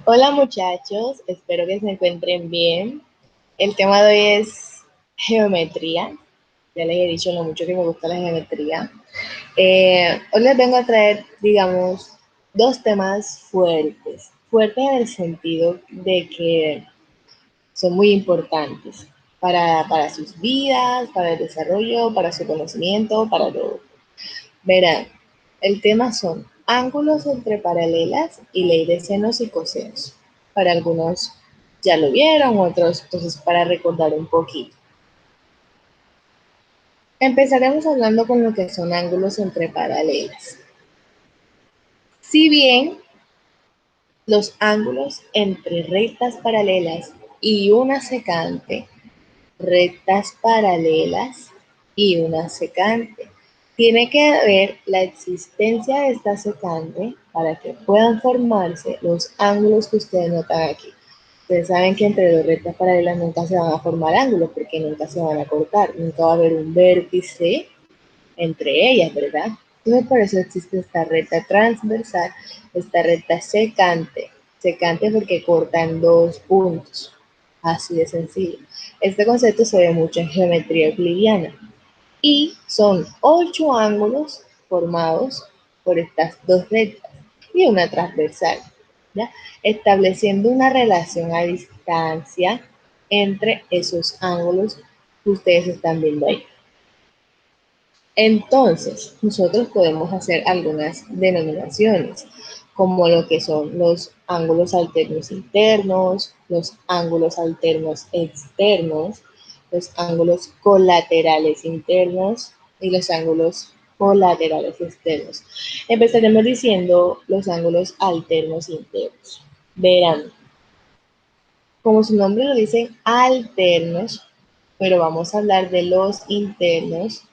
Hola muchachos, espero que se encuentren bien. El tema de hoy es geometría. Ya les he dicho lo mucho que me gusta la geometría. Hoy les vengo a traer, digamos, dos temas fuertes. Fuertes en el sentido de que son muy importantes para sus vidas, para el desarrollo, para su conocimiento, para todo. Verán, el tema son ángulos entre paralelas y ley de senos y cosenos. Para algunos ya lo vieron, otros entonces para recordar un poquito. Empezaremos hablando con lo que son ángulos entre paralelas. Si bien los ángulos entre rectas paralelas y una secante, rectas paralelas y una secante, tiene que haber la existencia de esta secante para que puedan formarse los ángulos que ustedes notan aquí. Ustedes saben que entre dos rectas paralelas nunca se van a formar ángulos porque nunca se van a cortar, nunca va a haber un vértice entre ellas, ¿verdad? Entonces por eso existe esta recta transversal, esta recta secante, secante porque cortan dos puntos, así de sencillo. Este concepto se ve mucho en geometría euclidiana y son 8 ángulos formados por estas dos rectas y una transversal, ¿ya? Estableciendo una relación a distancia entre esos ángulos que ustedes están viendo ahí. Entonces, nosotros podemos hacer algunas denominaciones, como lo que son los ángulos alternos internos, los ángulos alternos externos, los ángulos colaterales internos y los ángulos colaterales externos. Empezaremos diciendo los ángulos alternos internos. Verán, como su nombre lo dice, alternos, pero vamos a hablar de los internos,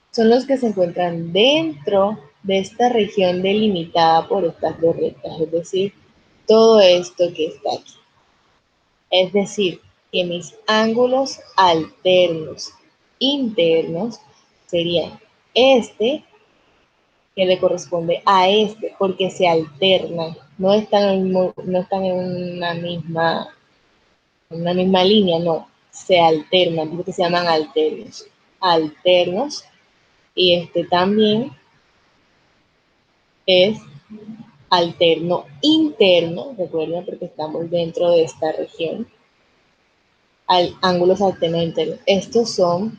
son los que se encuentran dentro de esta región delimitada por estas dos rectas, es decir, todo esto que está aquí. Es decir, que mis ángulos alternos internos serían este, que le corresponde a este, porque se alternan, no están en una misma línea, no, se alternan, porque se llaman alternos. Alternos, y este también es alterno interno, recuerden porque estamos dentro de esta región, ángulos alternos internos. Estos son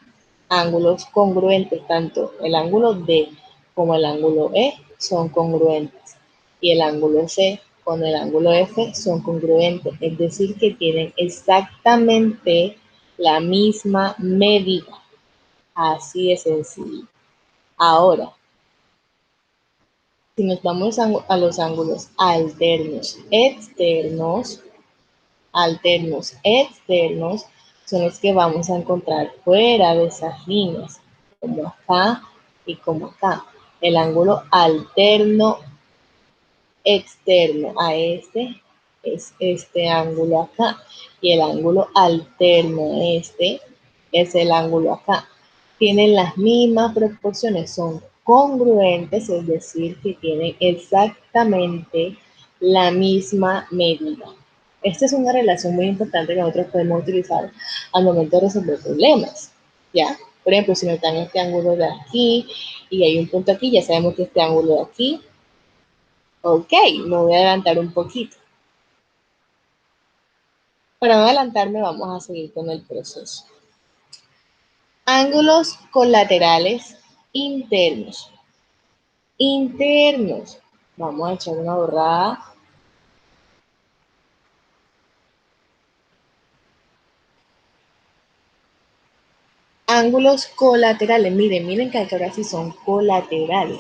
ángulos congruentes, tanto el ángulo D como el ángulo E son congruentes y el ángulo C con el ángulo F son congruentes, es decir, que tienen exactamente la misma medida. Así de sencillo. Ahora, si nos vamos a los ángulos alternos externos, son los que vamos a encontrar fuera de esas líneas, como acá y como acá. El ángulo alterno externo a este es este ángulo acá, y el ángulo alterno a este es el ángulo acá. Tienen las mismas proporciones, son congruentes, es decir, que tienen exactamente la misma medida. Esta es una relación muy importante que nosotros podemos utilizar al momento de resolver problemas, ¿ya? Por ejemplo, si nos dan este ángulo de aquí y hay un punto aquí, ya sabemos que este ángulo de aquí. Ok, me voy a adelantar un poquito. Para no adelantarme, vamos a seguir con el proceso. Ángulos colaterales internos. Internos. Vamos a echar una borrada. Ángulos colaterales. Miren que ahora sí son colaterales.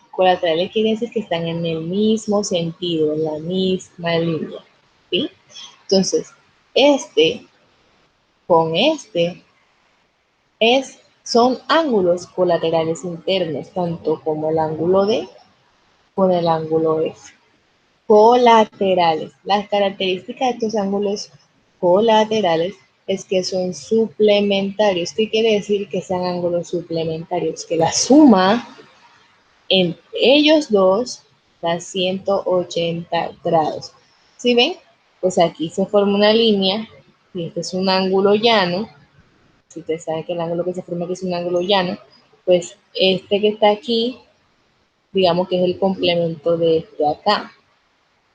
Colaterales quiere decir que están en el mismo sentido, en la misma línea. ¿Sí? Entonces, este con este son ángulos colaterales internos, tanto como el ángulo D con el ángulo F. Colaterales. Las características de estos ángulos colaterales es que son suplementarios. ¿Qué quiere decir que sean ángulos suplementarios? Que la suma entre ellos dos da 180 grados. ¿Sí ven? Pues aquí se forma una línea y este es un ángulo llano. Si ustedes saben que el ángulo que se forma aquí es un ángulo llano, pues este que está aquí, digamos que es el complemento de este acá.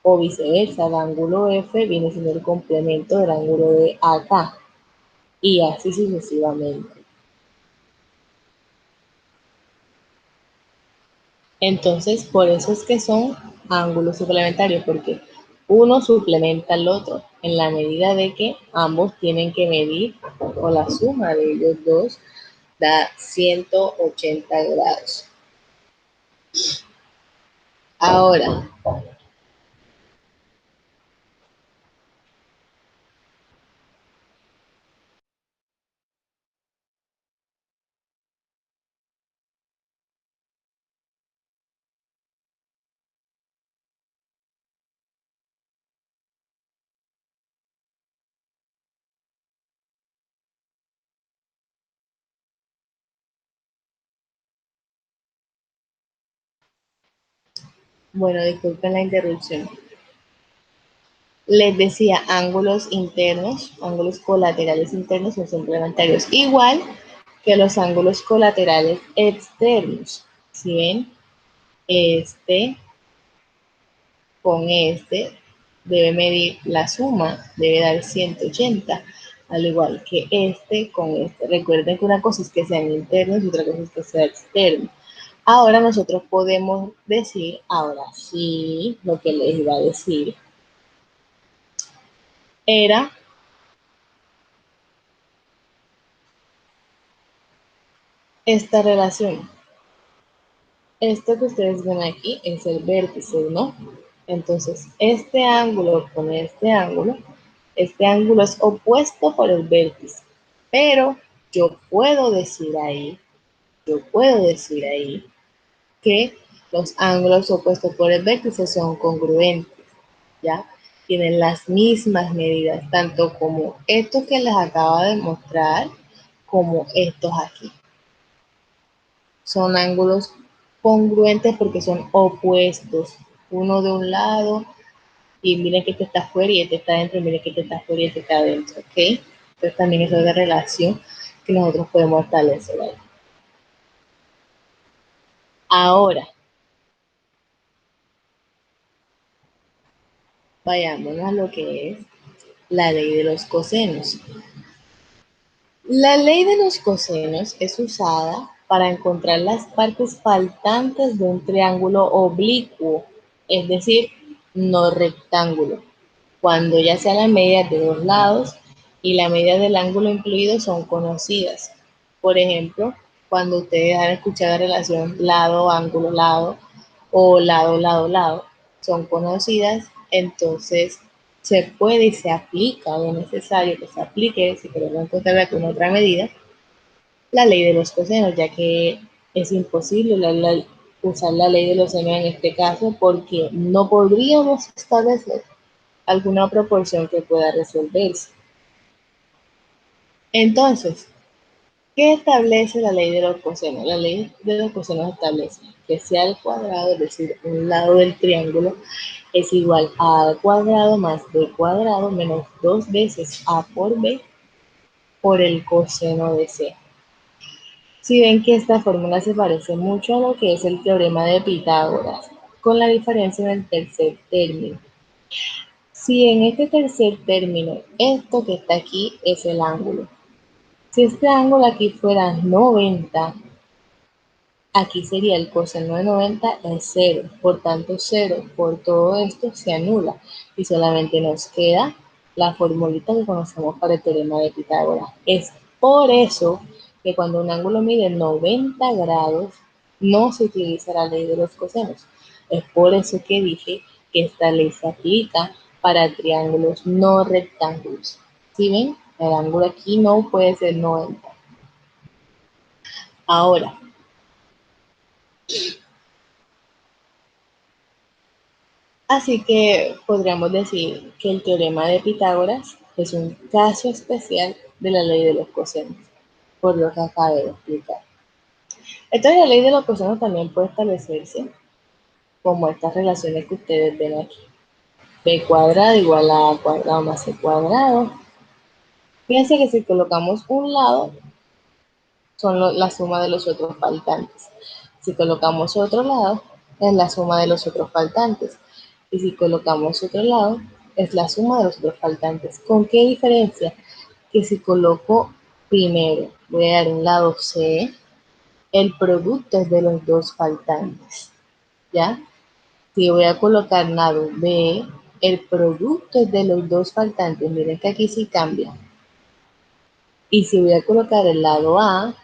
O viceversa, el ángulo F viene siendo el complemento del ángulo de acá. Y así sucesivamente. Entonces, por eso es que son ángulos suplementarios, porque uno suplementa al otro en la medida de que ambos tienen que medir, o la suma de ellos dos da 180 grados. Ahora, bueno, disculpen la interrupción. Les decía, ángulos internos, ángulos colaterales internos son suplementarios, igual que los ángulos colaterales externos. ¿Sí ven? Este con este debe medir la suma, debe dar 180, al igual que este con este. Recuerden que una cosa es que sean internos y otra cosa es que sea externo. Ahora nosotros podemos decir, ahora sí, lo que les iba a decir era esta relación. Esto que ustedes ven aquí es el vértice, ¿no? Entonces, este ángulo es opuesto por el vértice, pero yo puedo decir ahí, yo puedo decir ahí que los ángulos opuestos por el vértice son congruentes, ¿ya? Tienen las mismas medidas, tanto como estos que les acaba de mostrar, como estos aquí. Son ángulos congruentes porque son opuestos, uno de un lado, y miren que este está afuera y este está adentro, y miren que este está afuera y este está adentro, ¿ok? Entonces también es otra relación que nosotros podemos establecer ahí. Ahora, vayámonos a lo que es la ley de los cosenos. La ley de los cosenos es usada para encontrar las partes faltantes de un triángulo oblicuo, es decir, no rectángulo, cuando ya sea la media de dos lados y la media del ángulo incluido son conocidas. Por ejemplo, cuando ustedes han escuchado la relación lado, ángulo, lado o lado, lado, lado, son conocidas, entonces se puede y se aplica, o es necesario que se aplique, si queremos encontrar con otra medida, la ley de los cosenos, ya que es imposible usar la ley de los senos en este caso porque no podríamos establecer alguna proporción que pueda resolverse. Entonces, ¿qué establece la ley de los cosenos? La ley de los cosenos establece que si al cuadrado, es decir, un lado del triángulo, es igual a A al cuadrado más B cuadrado menos 2 veces A por B por el coseno de C. Si ven que esta fórmula se parece mucho a lo que es el teorema de Pitágoras, con la diferencia en el tercer término. Si en este tercer término, esto que está aquí es el ángulo. Si este ángulo aquí fuera 90, aquí sería el coseno de 90 es 0. Por tanto, 0 por todo esto se anula y solamente nos queda la formulita que conocemos para el teorema de Pitágoras. Es por eso que cuando un ángulo mide 90 grados, no se utiliza la ley de los cosenos. Es por eso que dije que esta ley se aplica para triángulos no rectángulos. ¿Sí ven? El ángulo aquí no puede ser 90. Ahora, así que podríamos decir que el teorema de Pitágoras es un caso especial de la ley de los cosenos, por lo que acabé de explicar. Entonces la ley de los cosenos también puede establecerse como estas relaciones que ustedes ven aquí. B cuadrado igual a A cuadrado más C cuadrado. Fíjense que si colocamos un lado, son la suma de los otros faltantes. Si colocamos otro lado, es la suma de los otros faltantes. Y si colocamos otro lado, es la suma de los otros faltantes. ¿Con qué diferencia? Que si coloco primero, voy a dar un lado C, el producto es de los dos faltantes, ¿ya? Si voy a colocar lado B, el producto es de los dos faltantes. Miren que aquí sí cambia. Y si voy a colocar el lado A,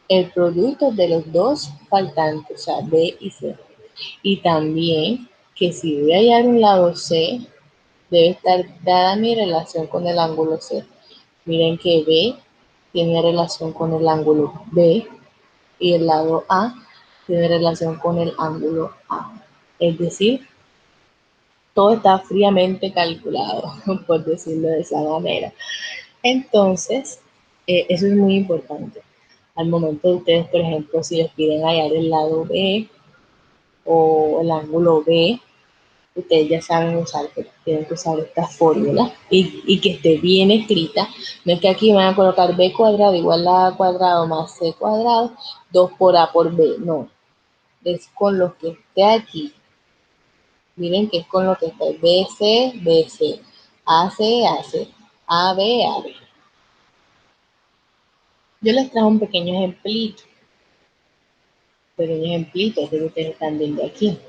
el producto de los dos faltantes, o sea, B y C. Y también que si voy a hallar un lado C, debe estar dada mi relación con el ángulo C. Miren que B tiene relación con el ángulo B y el lado A tiene relación con el ángulo A. Es decir, todo está fríamente calculado, por decirlo de esa manera. Entonces, eso es muy importante. Al momento de ustedes, por ejemplo, si les piden hallar el lado B o el ángulo B, ustedes ya saben usar, que tienen que usar esta fórmula y que esté bien escrita. No es que aquí van a colocar B cuadrado igual a A cuadrado más C cuadrado, 2 por A por B. No, es con lo que esté aquí. Miren que es con lo que esté BC, BC, AC, AC, AB, AB. Yo les trajo un pequeño ejemplito que ustedes están viendo aquí.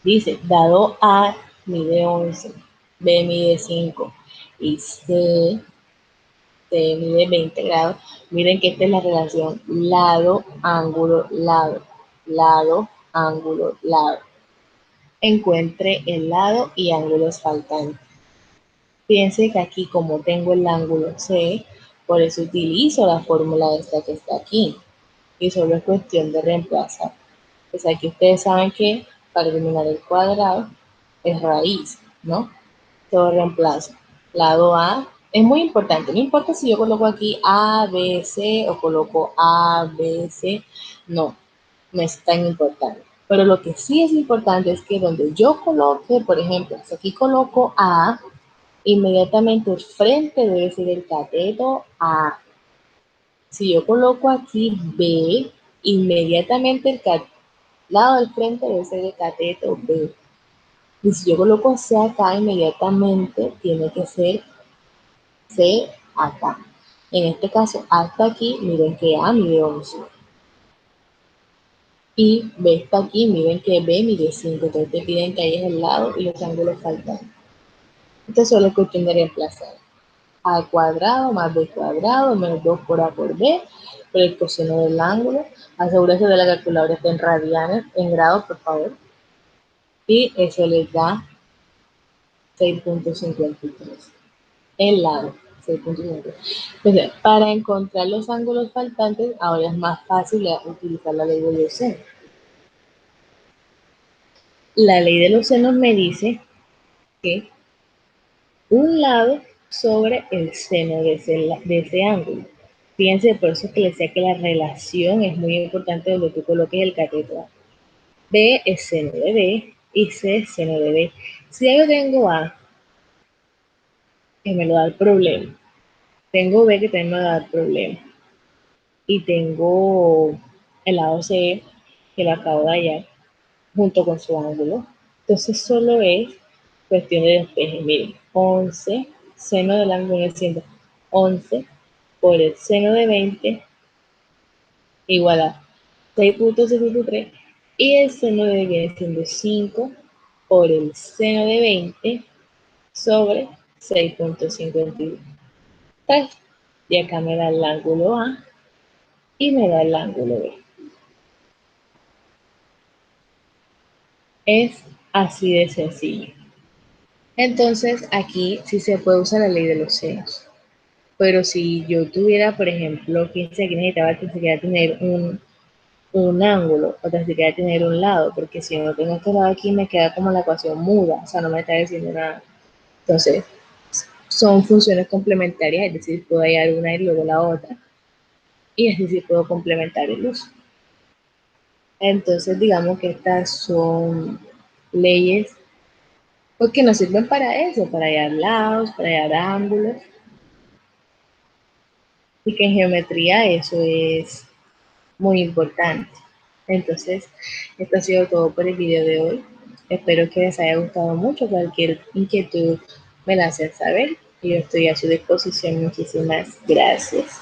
Dice, dado A mide 11, B mide 5 y C mide 20 grados. Miren que esta es la relación lado, ángulo, lado, lado, ángulo, lado. Encuentre el lado y ángulos faltantes. Fíjense que aquí como tengo el ángulo C, por eso utilizo la fórmula esta que está aquí. Y solo es cuestión de reemplazar. Pues aquí ustedes saben que para eliminar el cuadrado es raíz, ¿no? Todo reemplazo. Lado A es muy importante. No importa si yo coloco aquí A, B, C o coloco A, B, C. No, no es tan importante. Pero lo que sí es importante es que donde yo coloque, por ejemplo, si aquí coloco A, inmediatamente el frente debe ser el cateto A. Si yo coloco aquí B, inmediatamente el lado del frente debe ser el cateto B. Y si yo coloco C acá, inmediatamente tiene que ser C acá. En este caso, hasta aquí, miren que A mide 11. Y B está aquí, miren que B mide 5. Entonces te piden que hayas el lado y los ángulos faltan. Esto solo es cuestión de reemplazar. A cuadrado más B cuadrado menos 2 por A por B por el coseno del ángulo. Asegúrese de la calculadora esté en radianes, en grados, por favor. Y eso les da 6.53. El lado, 6.53. Entonces, para encontrar los ángulos faltantes, ahora es más fácil utilizar la ley de los senos. La ley de los senos me dice que un lado sobre el seno de ese ángulo. Fíjense, por eso que les decía que la relación es muy importante donde tú coloques el cateto A. B es seno de B y C es seno de B. Si yo tengo A, que me lo da el problema. Tengo B que también me da el problema. Y tengo el lado C que lo acabo de hallar junto con su ángulo. Entonces solo es cuestión de despeje. Miren, 11, seno del ángulo viene siendo 11 por el seno de 20 igual a 6.63 y el seno de viene siendo 5 por el seno de 20 sobre 6.53. Y acá me da el ángulo A y me da el ángulo B. Es así de sencillo. Entonces aquí sí se puede usar la ley de los senos. Pero si yo tuviera, por ejemplo, que necesitaba que siquiera tener un ángulo o que siquiera tener un lado, porque si no tengo este lado aquí me queda como la ecuación muda, o sea, no me está diciendo nada. Entonces, son funciones complementarias, es decir, puedo hallar una y luego la otra, y es decir, puedo complementar el uso. Entonces, digamos que estas son leyes porque nos sirven para eso, para hallar lados, para hallar ángulos, y que en geometría eso es muy importante. Entonces, esto ha sido todo por el video de hoy. Espero que les haya gustado mucho. Cualquier inquietud me la hacen saber y yo estoy a su disposición. Muchísimas gracias.